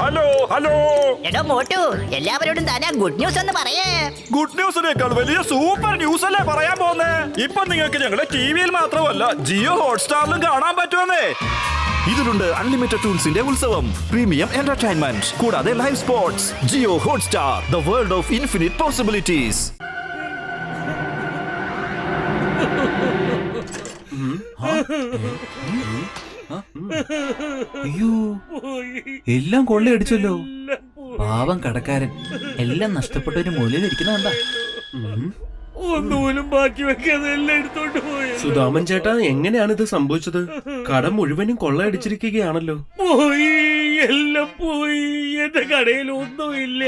Hello hello. എടോ മോട്ടു, എല്ലാവരോടും Thana good news എന്ന് പറയേ. ഗുഡ് ന്യൂസിനേക്കാൾ വലിയ സൂപ്പർ ന്യൂസ് അല്ലേ പറയാൻ പോന്നേ. ഇപ്പൊ നിങ്ങൾക്ക് ഞങ്ങളുടെ ടിവിയിൽ മാത്രമല്ല ജിയോ ഹോട്ട്സ്റ്റാറിലും കാണാൻ പറ്റുമെന്നേ. ഇതിലുണ്ട് അൺലിമിറ്റഡ് ടൂൾസിന്റെ ഉത്സവം, പ്രീമിയം എന്റർടൈൻമെന്റ്, കൂടാതെ live sports. Jio Hotstar, the world of infinite possibilities. അയ്യോ, എല്ലാം കൊള്ളയടിച്ചല്ലോ. പാവം കടക്കാരൻ എല്ലാം നഷ്ടപ്പെട്ട ഒരു മൂലയിൽ ഇരിക്കുന്നതാ. ഒന്നുപോലും ബാക്കി വെക്കാതെ എല്ലാം എടുത്തോണ്ട് പോയി. സുധാമൻ ചേട്ടാ, എങ്ങനെയാണ് ഇത് സംഭവിച്ചത്? കട മുഴുവനും കൊള്ളയടിച്ചിരിക്കുകയാണല്ലോ. പോയി, എല്ലാം പോയി. എന്റെ കടയിൽ ഒന്നുമില്ല.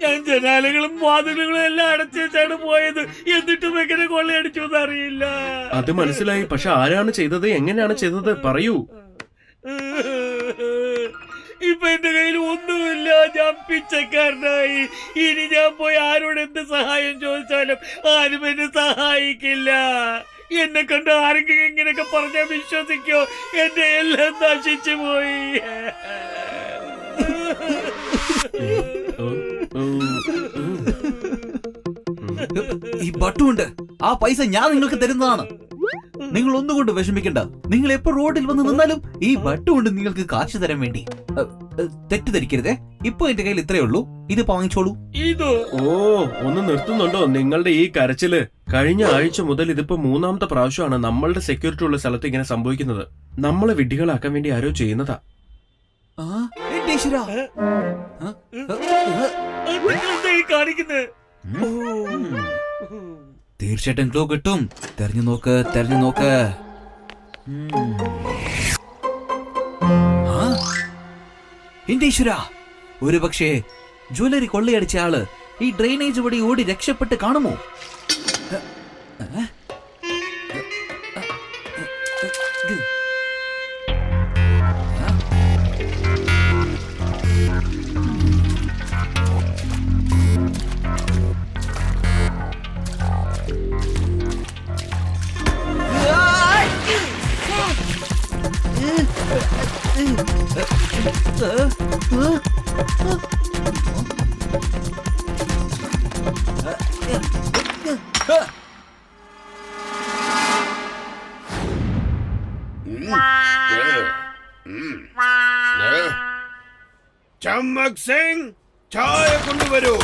ഞാൻ ജനാലകളും വാതിലുകളും എല്ലാം അടച്ചാണ് പോയത്. എന്നിട്ടും എങ്ങനെ കൊള്ളയടിച്ചു എന്നറിയില്ല. അത് മനസ്സിലായി. പക്ഷെ ആരാണ് ചെയ്തത്, എങ്ങനെയാണ് ചെയ്തത്, പറയൂ. ഇപ്പൊ എന്റെ കയ്യിൽ ഒന്നുമില്ല. ഞാൻ പിച്ചക്കാരനായി. ഇനി ഞാൻ പോയി ആരോട് എന്ത് സഹായം ചോദിച്ചാലും ആരും എന്നെ സഹായിക്കില്ല. എന്നെ കണ്ട് ആരെങ്കിലും ഇങ്ങനെയൊക്കെ പറഞ്ഞാൽ വിശ്വസിക്കോ? എന്റെ എല്ലാം നശിച്ചു പോയി. ഈ ബട്ടുണ്ട്, ആ പൈസ ഞാൻ നിങ്ങൾക്ക് തരുന്നതാണ്. നിങ്ങൾ ഒന്നുകൊണ്ട് വിഷമിക്കണ്ട. നിങ്ങൾ എപ്പോ റോഡിൽ വന്ന് നിന്നാലും ഈ ബട്ടുകൊണ്ട് നിങ്ങൾക്ക് കാശ് തരാൻ വേണ്ടി. തെറ്റിദ്ധരിക്കരുതേ, ഇപ്പൊ എന്റെ കയ്യിൽ ഇത്രയേ ഉള്ളൂ. ഇത് വാങ്ങിച്ചോളൂ. ഇതോ? ഓ, ഒന്ന് നിർത്തുന്നുണ്ടോ നിങ്ങളുടെ ഈ കരച്ചില്? കഴിഞ്ഞ ആഴ്ച മുതൽ ഇതിപ്പോ മൂന്നാമത്തെ പ്രാവശ്യമാണ് നമ്മളുടെ സെക്യൂരിറ്റി ഉള്ള സ്ഥലത്ത് ഇങ്ങനെ സംഭവിക്കുന്നത്. നമ്മളെ വിഡ്ഢികളാക്കാൻ വേണ്ടി ആരോ ചെയ്യുന്നതാ. കാണിക്കുന്നത് തീർച്ചയായിട്ടും ക്ലൂ കിട്ടും. തെരഞ്ഞു നോക്ക്, തെരഞ്ഞു നോക്ക്. എന്റെ ഈശ്വര, ഒരു പക്ഷേ ജ്വല്ലറി കൊള്ളയടിച്ച ആള് ഈ ഡ്രെയിനേജ് വഴി ഓടി രക്ഷപ്പെട്ട് കാണുമോ? ചമ്മക് സിംഗ്, ചായ കൊണ്ടുവരൂ.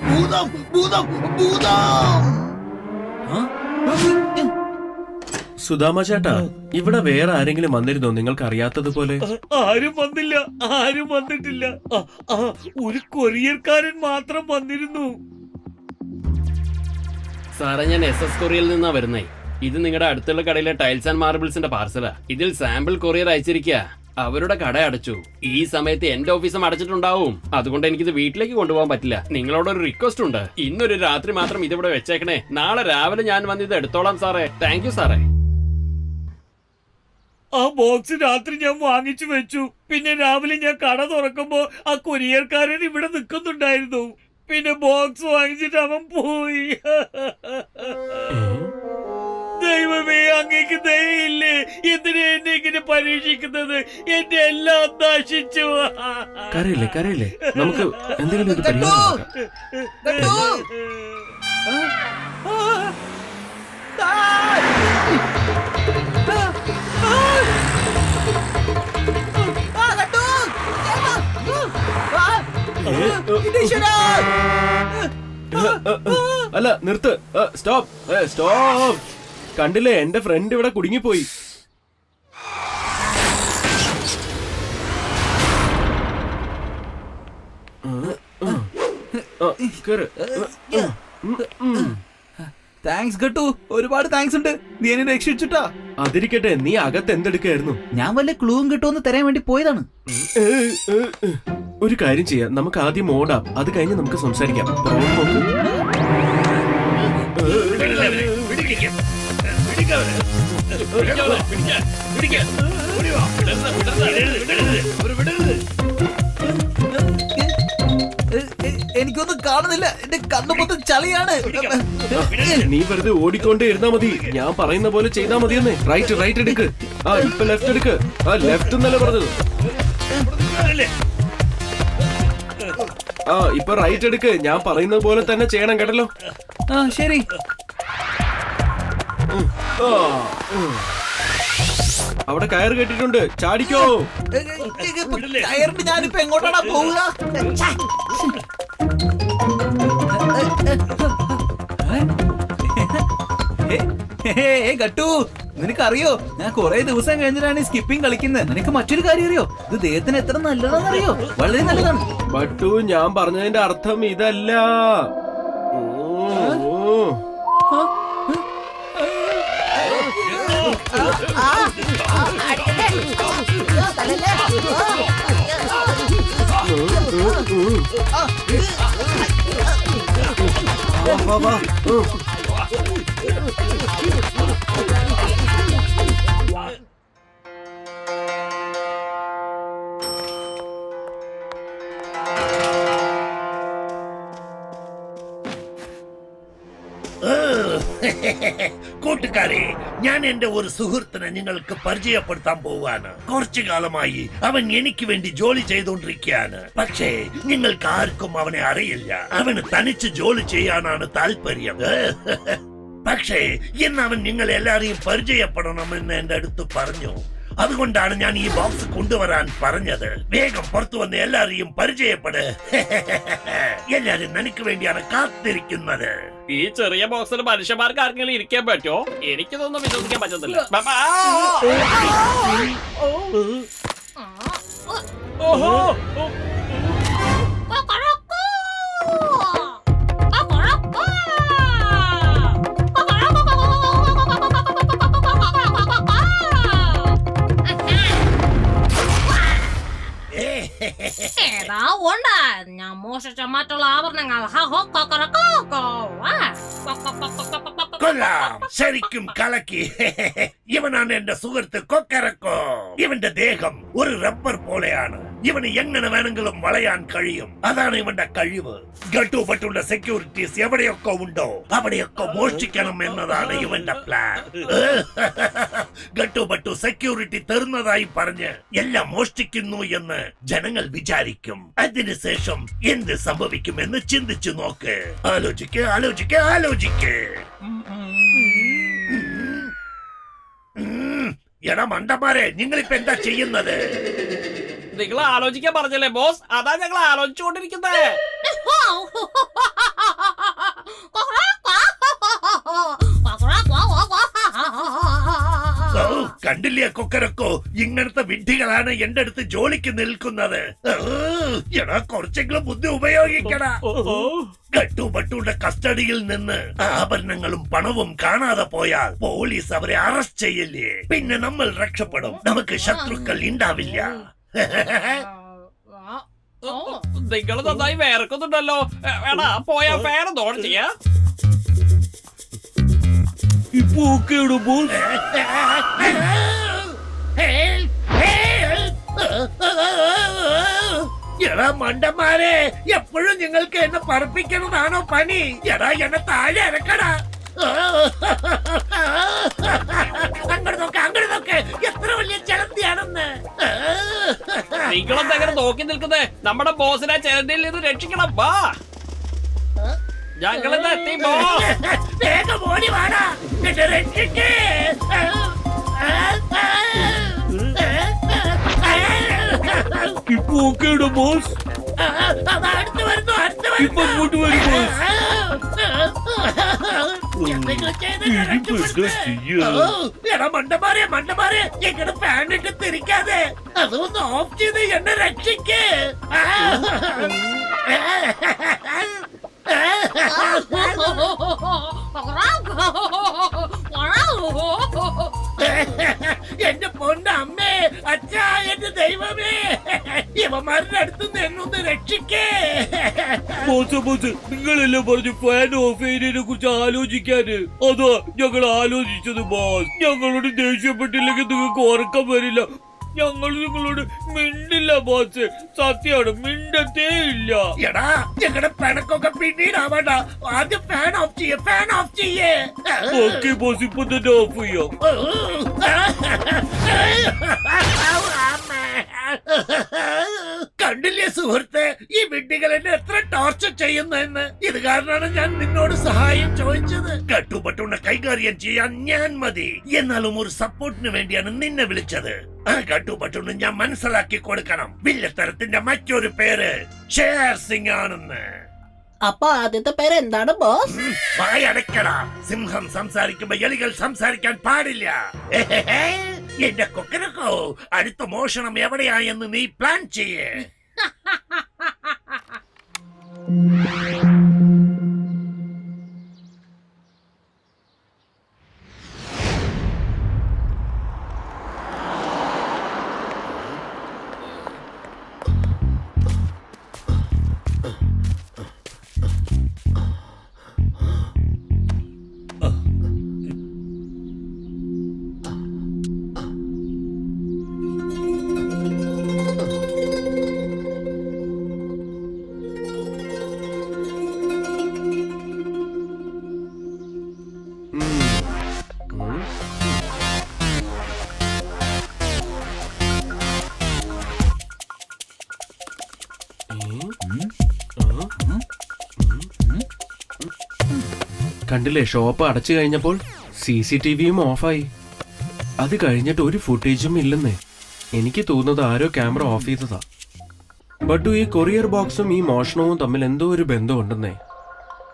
ഭൂതം, ഭൂതം, ഭൂതം. സുധാമ ചേട്ടാ, ഇവിടെ വേറെ ആരെങ്കിലും വന്നിരുന്നോ നിങ്ങൾക്ക് അറിയാത്തതുപോലെ? ആരും വന്നില്ല, ആരും വന്നിട്ടില്ല. ഒരു കൊറിയർക്കാരൻ മാത്രം വന്നിരുന്നു. സാറേ, ഞാൻ SS കൊറിയറിൽ നിന്നാ വരുന്നേ. ഇത് നിങ്ങളുടെ അടുത്തുള്ള കടയിലെ ടൈൽസ് ആൻഡ് മാർബിൾസിന്റെ പാർസലാ. ഇതിൽ സാമ്പിൾ കൊറിയർ അയച്ചിരിക്കുക. അവരുടെ കട അടച്ചു. ഈ സമയത്ത് എന്റെ ഓഫീസും അടച്ചിട്ടുണ്ടാവും. അതുകൊണ്ട് എനിക്കിത് വീട്ടിലേക്ക് കൊണ്ടുപോകാൻ പറ്റില്ല. നിങ്ങളോടൊരു റിക്വസ്റ്റ് ഉണ്ട്. ഇന്നൊരു രാത്രി മാത്രം ഇതിവിടെ വെച്ചേക്കണേ. നാളെ രാവിലെ ഞാൻ വന്ന് ഇത് എടുത്തോളാം സാറേ. താങ്ക് യു സാറേ. ആ ബോക്സ് രാത്രി ഞാൻ വാങ്ങിച്ചു വെച്ചു. പിന്നെ രാവിലെ ഞാൻ കട തുറക്കുമ്പോ ആ കൊറിയർക്കാരൻ ഇവിടെ നിൽക്കുന്നുണ്ടായിരുന്നു. പിന്നെ ബോക്സ് വാങ്ങിച്ചിട്ട് അവൻ പോയി. ദൈവമേ, അങ്ങേക്ക് ദയയില്ലേ? എന്തിനാ എന്നെ ഇങ്ങനെ പരീക്ഷിക്കുന്നത്? എന്റെ എല്ലാം നശിച്ചു. കരയില്ലേ, കരയില്ലേ, നമുക്ക് എന്തെങ്കിലും ഒരു പരിഹാരം നോക്കാം. അല്ല, നിർത്ത്. Stop, stop. കണ്ടില്ലേ, എന്റെ ഫ്രണ്ട് ഇവിടെ കുടുങ്ങിപ്പോയി. താങ്ക്സ് ഗട്ടു, ഒരുപാട് താങ്ക്സ് ഉണ്ട്. നീ എന്നെ രക്ഷിച്ചിട്ടാ. അതിരിക്കട്ടെ, നീ അകത്ത് എന്തെടുക്കായിരുന്നു? ഞാൻ വല്ല ക്ലൂവും കിട്ടുമെന്ന് തരാൻ വേണ്ടി പോയതാണ്. ഒരു കാര്യം ചെയ്യാം, നമുക്ക് ആദ്യം ഓടാം. അത് കഴിഞ്ഞ് നമുക്ക് സംസാരിക്കാം. നോക്ക്. എനിക്കൊന്നും കാണുന്നില്ല. എന്റെ കണ്ണു മൊത്തം ചളിയാണ്. നീ വെറുതെ ഓടിക്കൊണ്ടേ ഇരുന്നാ മതി. ഞാൻ പറയുന്ന പോലെ ചെയ്താ മതിയെന്നേ. റൈറ്റ് എടുക്ക്. ആ ഇപ്പൊ ലെഫ്റ്റ് എടുക്ക്. ആ ലെഫ്റ്റ് എന്നല്ലേ പറഞ്ഞത്. ആ ഇപ്പൊ റൈറ്റ് എടുക്ക്. ഞാൻ പറയുന്നത് പോലെ തന്നെ ചെയ്യണം കേട്ടല്ലോ. ആ ശരി. അവിടെ കയർ കെട്ടിട്ടുണ്ട്, ചാടിക്കോ. കയറിട്ട് ഞാനിപ്പോ എങ്ങോട്ടാണ് പോവുക? ഗട്ടു, നിനക്കറിയോ ഞാൻ കുറെ ദിവസം കഴിഞ്ഞിട്ടാണ് ഈ സ്കിപ്പിംഗ് കളിക്കുന്നത്. നിനക്ക് മറ്റൊരു കാര്യം അറിയോ? ഇത് ദേഹത്തിന് എത്ര നല്ലതാണെന്നറിയോ? വളരെ നല്ലതാണ്. ബട്ടു, ഞാൻ പറഞ്ഞതിന്റെ അർത്ഥം ഇതല്ല. കൂട്ടുകാരെ, ഞാൻ എന്റെ ഒരു സുഹൃത്തിനെ നിങ്ങൾക്ക് പരിചയപ്പെടുത്താൻ പോവാണ്. കുറച്ചു കാലമായി അവൻ എനിക്ക് വേണ്ടി ജോലി ചെയ്തുകൊണ്ടിരിക്കുകയാണ്. പക്ഷേ നിങ്ങൾക്ക് ആർക്കും അവനെ അറിയില്ല. അവന് തനിച്ച് ജോലി ചെയ്യാനാണ് താല്പര്യം. പക്ഷേ ഇന്ന് അവൻ നിങ്ങൾ എല്ലാരെയും പരിചയപ്പെടണമെന്ന് എന്റെ അടുത്ത് പറഞ്ഞു. അതുകൊണ്ടാണ് ഞാൻ ഈ ബോക്സ് കൊണ്ടുവരാൻ പറഞ്ഞത്. വേഗം പുറത്തു വന്ന് എല്ലാരെയും പരിചയപ്പെട്. എല്ലാരും നിനക്ക് വേണ്ടിയാണ് കാത്തിരിക്കുന്നത്. ഈ ചെറിയ ബോക്സിൽ മനുഷ്യന്മാർക്ക് ആർക്കെങ്കിലും ഇരിക്കാൻ പറ്റോ? എനിക്കിതൊന്നും വിശ്വസിക്കാൻ പറ്റത്തില്ല. ഞാൻ മോഷിച്ച മറ്റുള്ള ആഭരണങ്ങൾ. കൊള്ളാം, ശരിക്കും കലക്കി. ഇവനാണ് എന്റെ സുഹൃത്ത് കൊക്കരക്കോ. ഇവന്റെ ദേഹം ഒരു റബ്ബർ പോലെയാണ്. ഇവന് എങ്ങനെ വേണമെങ്കിലും വളയാൻ കഴിയും. അതാണ് ഇവന്റെ കഴിവ്. ഗട്ടു പട്ടുള്ള സെക്യൂരിറ്റീസ് എവിടെയൊക്കെ ഉണ്ടോ അവിടെയൊക്കെ മോഷ്ടിക്കണം എന്നതാണ് ഇവന്റെ പ്ലാൻ. ഗട്ടു പട്ടു സെക്യൂരിറ്റി തരുന്നതായി പറഞ്ഞ് എല്ലാം മോഷ്ടിക്കുന്നു എന്ന് ജനങ്ങൾ വിചാരിക്കും. അതിനുശേഷം എന്ത് സംഭവിക്കുമെന്ന് ചിന്തിച്ചു നോക്ക്. ആലോചിക്ക്. എടാ മണ്ടന്മാരെ, നിങ്ങളിപ്പോ എന്താ ചെയ്യുന്നത്? നിങ്ങൾ ആലോചിക്കാൻ പറഞ്ഞല്ലേ ബോസ്? അതാ ഞങ്ങൾ ആലോചിച്ചുകൊണ്ടിരിക്കുന്നത്. കണ്ടില്ലേ കൊക്കരക്കോ, ഇങ്ങനത്തെ വിഡ്ഢികളാണ് എന്റെ അടുത്ത് ജോലിക്ക് നിൽക്കുന്നത്. എടാ കുറച്ചെങ്കിലും ബുദ്ധി ഉപയോഗിക്കണ. ഗട്ടുപട്ടുയുടെ കസ്റ്റഡിയിൽ നിന്ന് ആഭരണങ്ങളും പണവും കാണാതെ പോയാൽ പോലീസ് അവരെ അറസ്റ്റ് ചെയ്യില്ലേ? പിന്നെ നമ്മൾ രക്ഷപ്പെടും. നമുക്ക് ശത്രുക്കൾ ഉണ്ടാവില്ല. നിങ്ങൾ നന്നായി വേർക്കുന്നുണ്ടല്ലോ. എടാ പോയാ ഫാൻ ഓൺ ചെയ്യാ. ഇപ്പൊ ഓക്കെയാണോ ബോസ്? എടാ മണ്ടന്മാരെ, എപ്പോഴും നിങ്ങൾക്ക് എന്നെ പറപ്പിക്കുന്നതാണോ പണി? എടാ എന്നെ താഴെ ഇറക്കടാ. അങ്ങോട്ട് നോക്ക്, എത്ര വലിയ ചലന്തിയാണെന്ന്. നിങ്ങളെന്തെങ്ങനെ നോക്കി നിൽക്കുന്നേ? നമ്മുടെ ബോസിനെ ചെലന്തിയിൽ നിന്ന് രക്ഷിക്കണം. വാ, ഞങ്ങളെന്താ എത്തി ബോസ്. വേഗം ഓടി വാടാ, എന്നെ രക്ഷിക്കേ. ഇപ്പൊ ഓക്കെയാണോ ബോസ്? അടുത്ത് വരുന്നു. ഇപ്പൊ അങ്ങോട്ട് വരും ബോസ്. എടാ മണ്ടന്മാരെ, എങ്ങനെ ഫാൻ ഇട്ട് തിരിക്കാതെ അതൊന്ന് ഓഫ് ചെയ്ത് എന്നെ രക്ഷിക്കേ. എന്റെ പൊന്നമ്മേ, അച്ഛാ, എന്റെ ദൈവമേ, ഇവന്മാരുടെ അടുത്തുനിന്ന് എന്നൊന്ന് രക്ഷിക്കേ. ബോസ്, നിങ്ങളെല്ലാം പറഞ്ഞു ഫാൻ ഓഫ് ചെയ്യുന്നതിനെ കുറിച്ച് ആലോചിക്കാന്. അതാ ഞങ്ങൾ ആലോചിച്ചത് ബോസ്. ഞങ്ങളോട് ദേഷ്യപ്പെട്ടില്ലെങ്കിൽ നിങ്ങൾക്ക് ഉറക്കം വരില്ല. ഞങ്ങൾ നിങ്ങളോട് മിണ്ടില്ല ബോസ്. സത്യമാണ്, മിണ്ടത്തേ ഇല്ല. എടാ ഞങ്ങളുടെ പെണക്കൊക്കെ പിന്നീടാവണ്ട. ആദ്യം ഫാൻ ഓഫ് ചെയ്യേ. ഓക്കെ ബോസ്, ഇപ്പൊ തന്നെ ഓഫ് ചെയ്യാം. കണ്ടില്ലേ സുഹൃത്തെ, ഈ വിഡ്ഢികൾ എന്നെ എത്ര ടോർച്ചർ ചെയ്യുന്നെന്ന്. ഇത് കാരണമാണ് ഞാൻ നിന്നോട് സഹായം ചോദിച്ചത്. കട്ടുപട്ടുണ്ട കൈകാര്യം ചെയ്യാൻ ഞാൻ മതി, എന്നാലും ഒരു സപ്പോർട്ടിന് വേണ്ടിയാണ് നിന്നെ വിളിച്ചത്. ആ കട്ടുപട്ടുണ്ട ഞാൻ മനസ്സിലാക്കി കൊടുക്കണം. വില്ലത്തരത്തിന്റെ മറ്റൊരു പേര് ഷേർ സിംഗ് ആണെന്ന്. അപ്പൊ ആദ്യത്തെ പേര് എന്താണ് ബോസ്? വായടക്കടാ. സിംഹം സംസാരിക്കുമ്പോ എലികൾ സംസാരിക്കാൻ പാടില്ല. എന്റെ കൊക്കനക്കോ, അടുത്ത മോഷണം എവിടെയായെന്ന് നീ പ്ലാൻ ചെയ്യേ. കണ്ടില്ലേ, ഷോപ്പ് അടച്ചു കഴിഞ്ഞപ്പോൾ CCTVയും ഓഫായി. അത് കഴിഞ്ഞിട്ട് ഒരു ഫുട്ടേജും ഇല്ലെന്നേ. എനിക്ക് തോന്നുന്നത് ആരോ ക്യാമറ ഓഫ് ചെയ്തതാ. ബട്ടു, ഈ കൊറിയർ ബോക്സും ഈ മോഷണവും തമ്മിൽ എന്തോ ഒരു ബന്ധമുണ്ടെന്നേ.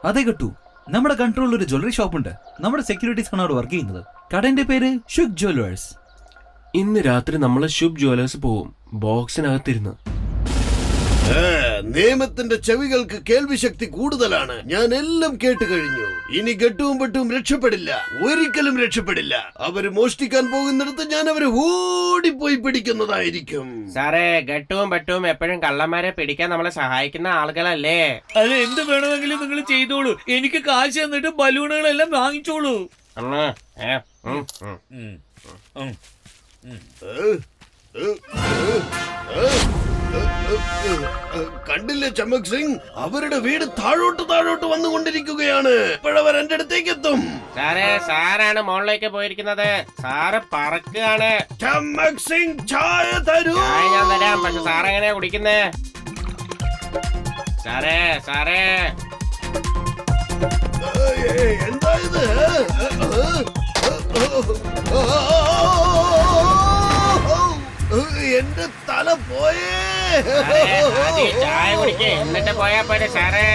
അതെ കെട്ടു, നമ്മുടെ കൺട്രോളിൽ ഒരു ജ്വല്ലറി ഷോപ്പ് ഉണ്ട്. നമ്മുടെ സെക്യൂരിറ്റീസ് ആണ് അവിടെ വർക്ക് ചെയ്യുന്നത്. കടന്റെ പേര് ഷുഗ് ജ്വല്ലേഴ്സ്. ഇന്ന് രാത്രി നമ്മൾ ശുഭ് ജ്വല്ലേഴ്സ് പോവും, ബോക്സിനകത്തിരുന്ന്. നിയമത്തിന്റെ ചെവികൾക്ക് കേൾവി ശക്തി കൂടുതലാണ്. ഞാൻ എല്ലാം കേട്ട് കഴിഞ്ഞു. ഇനി ഗട്ടുവും പെട്ടും രക്ഷപ്പെടില്ല, ഒരിക്കലും രക്ഷപ്പെടില്ല. അവര് മോഷ്ടിക്കാൻ പോകുന്നിടത്ത് ഞാൻ അവരെ ഓടിപ്പോയി പിടിക്കുന്നതായിരിക്കും. സാറേ, ഗട്ടുവും പെട്ടും എപ്പോഴും കള്ളന്മാരെ പിടിക്കാൻ നമ്മളെ സഹായിക്കുന്ന ആളുകളല്ലേ? അത് എന്ത് വേണമെങ്കിലും നിങ്ങൾ ചെയ്തോളൂ. എനിക്ക് കാശ് തന്നിട്ട് ബലൂണുകളെല്ലാം വാങ്ങിച്ചോളൂ. കണ്ടില്ലേ ചമക് സിംഗ്, അവരുടെ വീട് താഴോട്ട് വന്നുകൊണ്ടിരിക്കുകയാണ്. ഇപ്പോഴവർ എന്റെ അടുത്തേക്ക് എത്തും. സാറേ, സാറാണ് മുകളിലേക്ക് പോയിരിക്കുന്നത്. സാറ് പറക്കുകയാണ്. ചമക് സിംഗ്, ചായ തരൂ. ചായ ഞാൻ തരാം, പക്ഷെ സാറെങ്ങനെയാ കുടിക്കുന്നേ? സാറേ, സാറേ, എന്താ ഇത്? എന്റെ തല പോയേ. സാറേ, ആദ്യം ചായ കുടിക്കേ, എന്നിട്ട് പോയാ പോരെ സാറേ.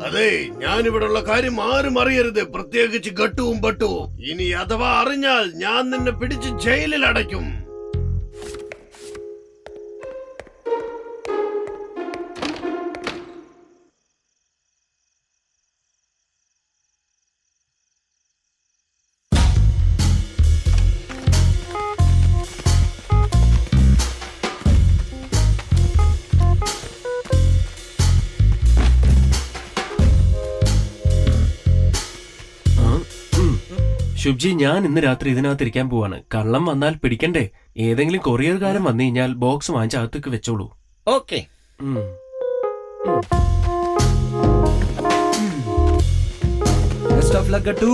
അതെ, ഞാനിവിടുള്ള കാര്യം ആരും അറിയരുത്, പ്രത്യേകിച്ച് ഗട്ടുവും പട്ടുവും. ഇനി അഥവാ അറിഞ്ഞാൽ ഞാൻ നിന്നെ പിടിച്ച് ജയിലിൽ അടയ്ക്കും. ശുഭ്ജി, ഞാൻ ഇന്ന് രാത്രി ഇതിനകത്തിരിക്കാൻ പോവാണ്. കള്ളം വന്നാൽ പിടിക്കണ്ടേ? ഏതെങ്കിലും കൊറിയർകാരൻ വന്നു കഴിഞ്ഞാൽ ബോക്സ് വാങ്ങിച്ച് അകത്തേക്ക് വെച്ചോളൂ. ഓക്കെ. ബെസ്റ്റ് ഓഫ് ലക്ക് കെട്ടു.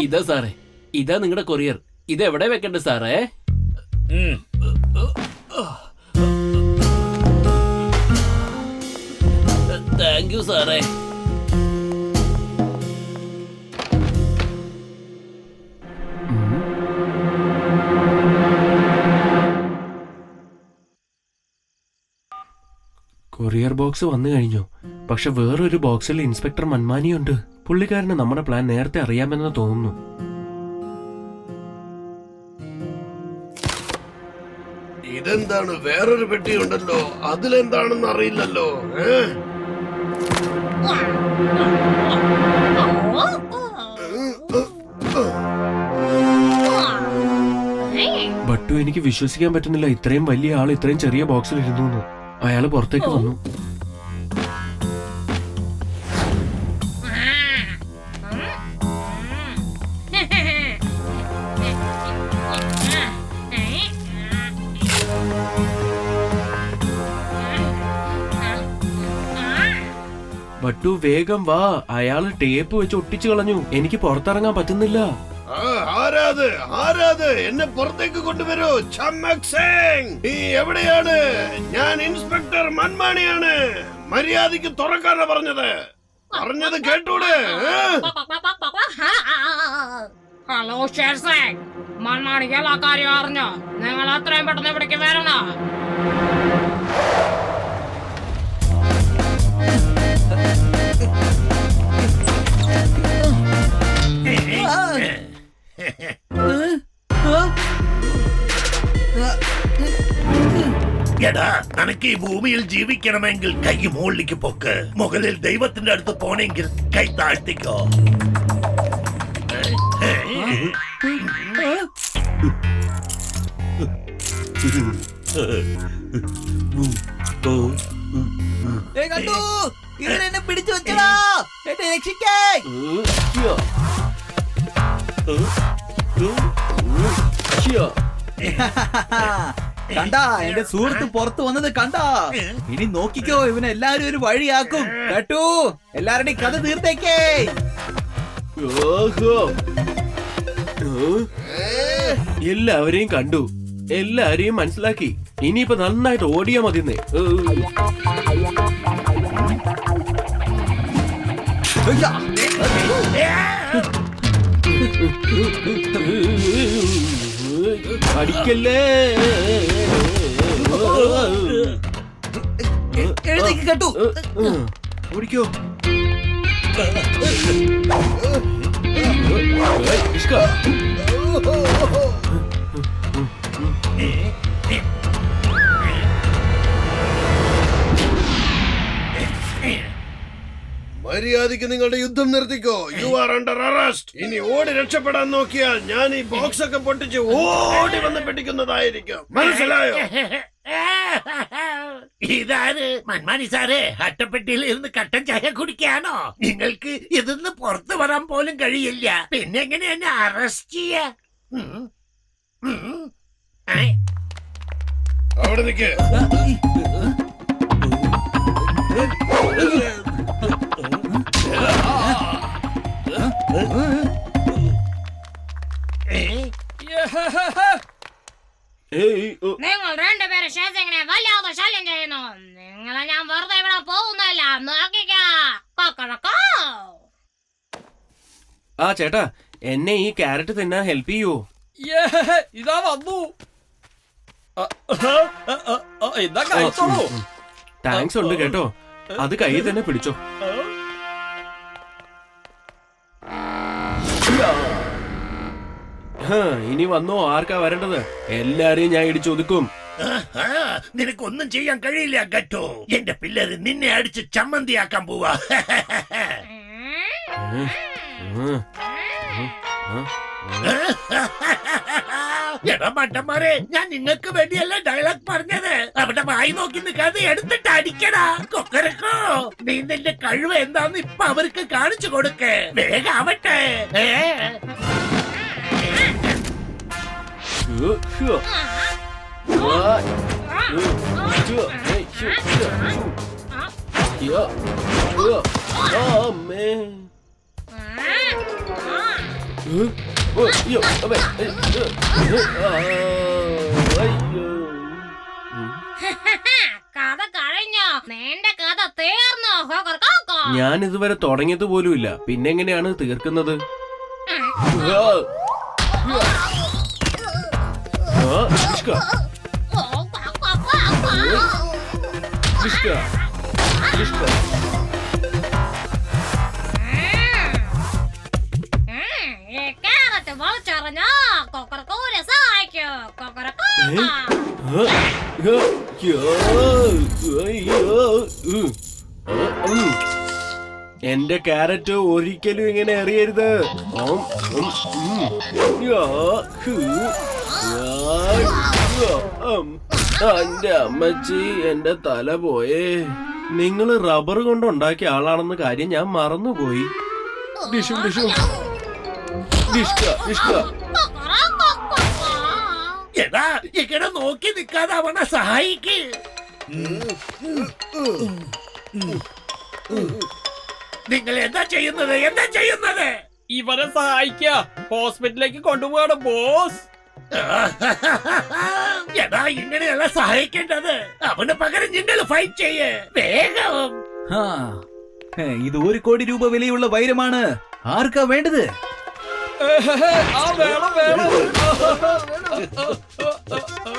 ഇതാ സാറേ, ഇതാ നിങ്ങളുടെ കൊറിയർ. ഇത് എവിടെ വെക്കണ്ടേ സാറേ? താങ്ക് യു സാറേ. കൊറിയർ ബോക്സ് വന്നു കഴിഞ്ഞു. പക്ഷെ വേറൊരു ബോക്സിൽ ഇൻസ്പെക്ടർ മന്മാനിയുണ്ട്. പുള്ളിക്കാരന് നമ്മുടെ പ്ലാൻ നേരത്തെ അറിയാമെന്ന് തോന്നുന്നു. ഇതെന്താണ്? വേറൊരു പെട്ടിയുണ്ടല്ലോ, അതിലെന്താണെന്ന് അറിയില്ലല്ലോ. ബട്ടു, എനിക്ക് വിശ്വസിക്കാൻ പറ്റുന്നില്ല ഇത്രയും വലിയ ആൾ ഇത്രയും ചെറിയ ബോക്സിൽ ഇരുന്നു. അയാള് പുറത്തേക്ക് വന്നു. ബട്ടു വേഗം വാ, അയാള് ടേപ്പ് വെച്ച് ഒട്ടിച്ചു കളഞ്ഞു. എനിക്ക് പുറത്തിറങ്ങാൻ പറ്റുന്നില്ല. ആരാത് എന്നെ പുറത്തേക്ക് കൊണ്ടുവരൂ. ചമ്മക് സിംഗ്, നീ എവിടെയാണ്? ഞാൻ ഇൻസ്പെക്ടർ മൻമാണിയാണ്. മര്യാദയ്ക്ക് തുറക്കാനാ പറഞ്ഞത് കേട്ടൂടെ? ഹലോ ഷേർസിംഗ്, മൺമാണിക്ക് എല്ലാ കാര്യം അറിഞ്ഞോ? നിങ്ങൾ എത്രയും പെട്ടെന്ന് ഇവിടേക്ക് വരണോ? എടാ, നിനക്ക് ഈ ഭൂമിയിൽ ജീവിക്കണമെങ്കിൽ കൈ മുകളിലേക്ക് പൊക്ക്. മുകളിൽ ദൈവത്തിന്റെ അടുത്ത് പോണെങ്കിൽ കൈ താഴ്ത്തിക്കോ. കണ്ടു, ഇവരെന്നെ പിടിച്ചു വെച്ചടാ, എന്നെ രക്ഷിക്കേ. കണ്ടാ, എന്റെ സുഹൃത്ത് പുറത്തു വന്നത് കണ്ടാ? ഇനി നോക്കിക്കോ, ഇവനെ എല്ലാരും ഒരു വഴിയാക്കും. കേട്ടു, എല്ലാരുടെയും കഥ തീർത്തേക്കേ. എല്ലാവരെയും കണ്ടു, എല്ലാരെയും മനസ്സിലാക്കി. ഇനിയിപ്പോ നന്നായിട്ട് ഓടിയാ മതിന്നേ. അടിക്കല്ലേ. എഴുന്നേക്ക് കേട്ടു. ഓടിക്കോ. മര്യാദയ്ക്ക് നിങ്ങളുടെ യുദ്ധം നിർത്തിക്കോ. You are under arrest. ഇനി ഓടി രക്ഷപ്പെടാൻ നോക്കിയാൽ ഞാൻ ഈ ബോക്സ് ഒക്കെ പൊട്ടിച്ച് ഓടി വന്ന് പിടിക്കുന്നതായിരിക്കും. മനസ്സിലായോ? ഇതാര്? മന്മാനി സാറേ, അട്ടപ്പെട്ടിയിൽ ഇരുന്ന് കട്ടൻ ചായ കുടിക്കാണോ? നിങ്ങൾക്ക് ഇതിന്ന് പുറത്തു വരാൻ പോലും കഴിയില്ല. പിന്നെ എങ്ങനെ എന്നെ അറസ്റ്റ് ചെയ്യാ? അവിടെ നിൽക്ക്. നിങ്ങൾ രണ്ടുപേരും ഷേർസിംഗിനെ വല്ലാതെ ശല്യം ചെയ്യുന്നു. നിങ്ങളെ ഞാൻ വെറുതെ ഇവിടെ പോകുന്നില്ല. നോക്കിക്കോ. ആ ചേട്ടാ, എന്നെ ഈ ക്യാരറ്റ് തിന്നാൻ ഹെൽപ്പ് ചെയ്യോ? ഇതാ വന്നു. എന്താ കഴിച്ചോളൂ. താങ്ക്സ് ഉണ്ട് കേട്ടോ. അത് കയ്യിൽ തന്നെ പിടിച്ചോ. ഇനി വന്നോ, ആർക്കാ വരേണ്ടത്? എല്ലാരെയും ഞാൻ ഇടിച്ചൊതുക്കും. നിനക്കൊന്നും ചെയ്യാൻ കഴിയില്ല ഗട്ടോ. എന്റെ പിള്ളേര് നിന്നെ അടിച്ച് ചമ്മന്തിയാക്കാൻ പോവാ. എടാ മട്ടന്മാരെ, ഞാൻ നിങ്ങൾക്ക് വേണ്ടിയല്ല ഡയലോഗ് പറഞ്ഞത്. അവിടെ വായി നോക്കി നിൽക്കാതെ എടുത്തിട്ട് അടിക്കടാ. കൊക്കരക്കോ, നീ നിന്റെ കഴിവ് എന്താന്ന് ഇപ്പൊ അവർക്ക് കാണിച്ചു കൊടുക്കേ. വേഗാവട്ടെ. കഥ കഴിഞ്ഞോ? നിന്റെ കഥ തീർന്നോ? ഞാൻ ഇതുവരെ തുടങ്ങിയത് പോലുമില്ല, പിന്നെ എങ്ങനെയാണ് തീർക്കുന്നത്? വലിച്ചെറിഞ്ഞോ കൊക്കറക്കൂരെ സഹായിക്കൂ. കൊക്കറക്കൂ. എന്റെ ക്യാരറ്റ് ഒരിക്കലും ഇങ്ങനെ എറിയരുത്. എന്റെ അമ്മച്ചി, എന്റെ തല പോയേ. നിങ്ങൾ റബ്ബർ കൊണ്ട് ഉണ്ടാക്കിയ ആളാണെന്ന കാര്യം ഞാൻ മറന്നുപോയി. ഡിഷും ഡിഷും ഡിഷ്ക ഡിഷ്ക. എടാ ഇങ്ങനെ നോക്കി നിൽക്കാതെ അവനെ സഹായിക്ക്. നിങ്ങൾ എന്താ ചെയ്യുന്നത്? ഇവരെ സഹായിക്ക ഹോസ്പിറ്റലിലേക്ക് കൊണ്ടുപോകണം ബോസ്. എടാ ഇങ്ങനെയല്ല സഹായിക്കേണ്ടത്. അവന് പകരം നിങ്ങൾ ഫൈറ്റ് ചെയ്യേ വേഗം. ഇത് 1 കോടി രൂപ വിലയുള്ള വൈരമാണ്. ആർക്കാ വേണ്ടത്?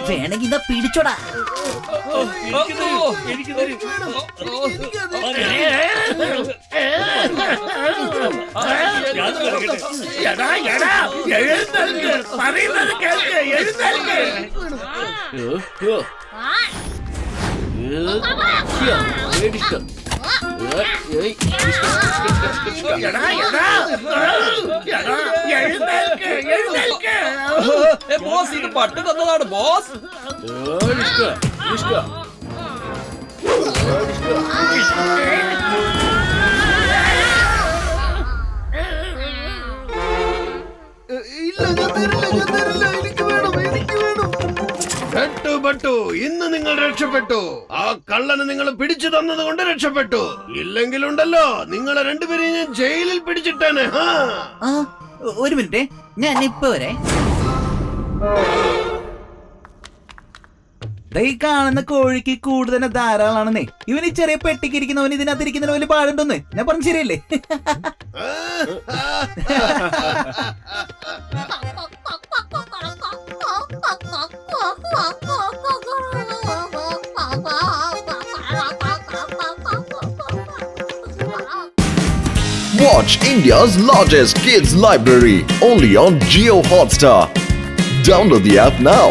വേണമെങ്കിൽ ഇതാ പിടിച്ചോടാ. എടാ എഴുന്നേൽക്ക്, പറയുന്നത് കേൾക്ക്, എഴുന്നേൽക്ക്. എടാ എഴുന്നേൽക്ക്. ബോസ് ഇത് പട്ട് തന്നതാണ് ബോസ്. ബട്ടു, ഇന്ന് നിങ്ങൾ രക്ഷപ്പെട്ടു. ആ കള്ളനെ നിങ്ങൾ പിടിച്ചു തന്നത് കൊണ്ട് രക്ഷപ്പെട്ടു. ഇല്ലെങ്കിലുണ്ടല്ലോ നിങ്ങളെ രണ്ടുപേരെയും ഞാൻ ജയിലിൽ പിടിച്ചിട്ടാണ്. ഒരു മിനിറ്റ്, ഞാൻ ഇപ്പൊ വരെ. ഈ കാണുന്ന കോഴിക്ക് കൂടുതൽ ധാരാളാണെന്നേ. ഇവന് ചെറിയ പെട്ടിക്ക് ഇരിക്കുന്നവന് ഇതിനകത്തിരിക്കുന്നതിന് വലിയ പാടുണ്ടെന്ന് ഞാൻ പറഞ്ഞു, ശരിയല്ലേ? Watch India's largest kids library only on Jio Hotstar. Download the app now.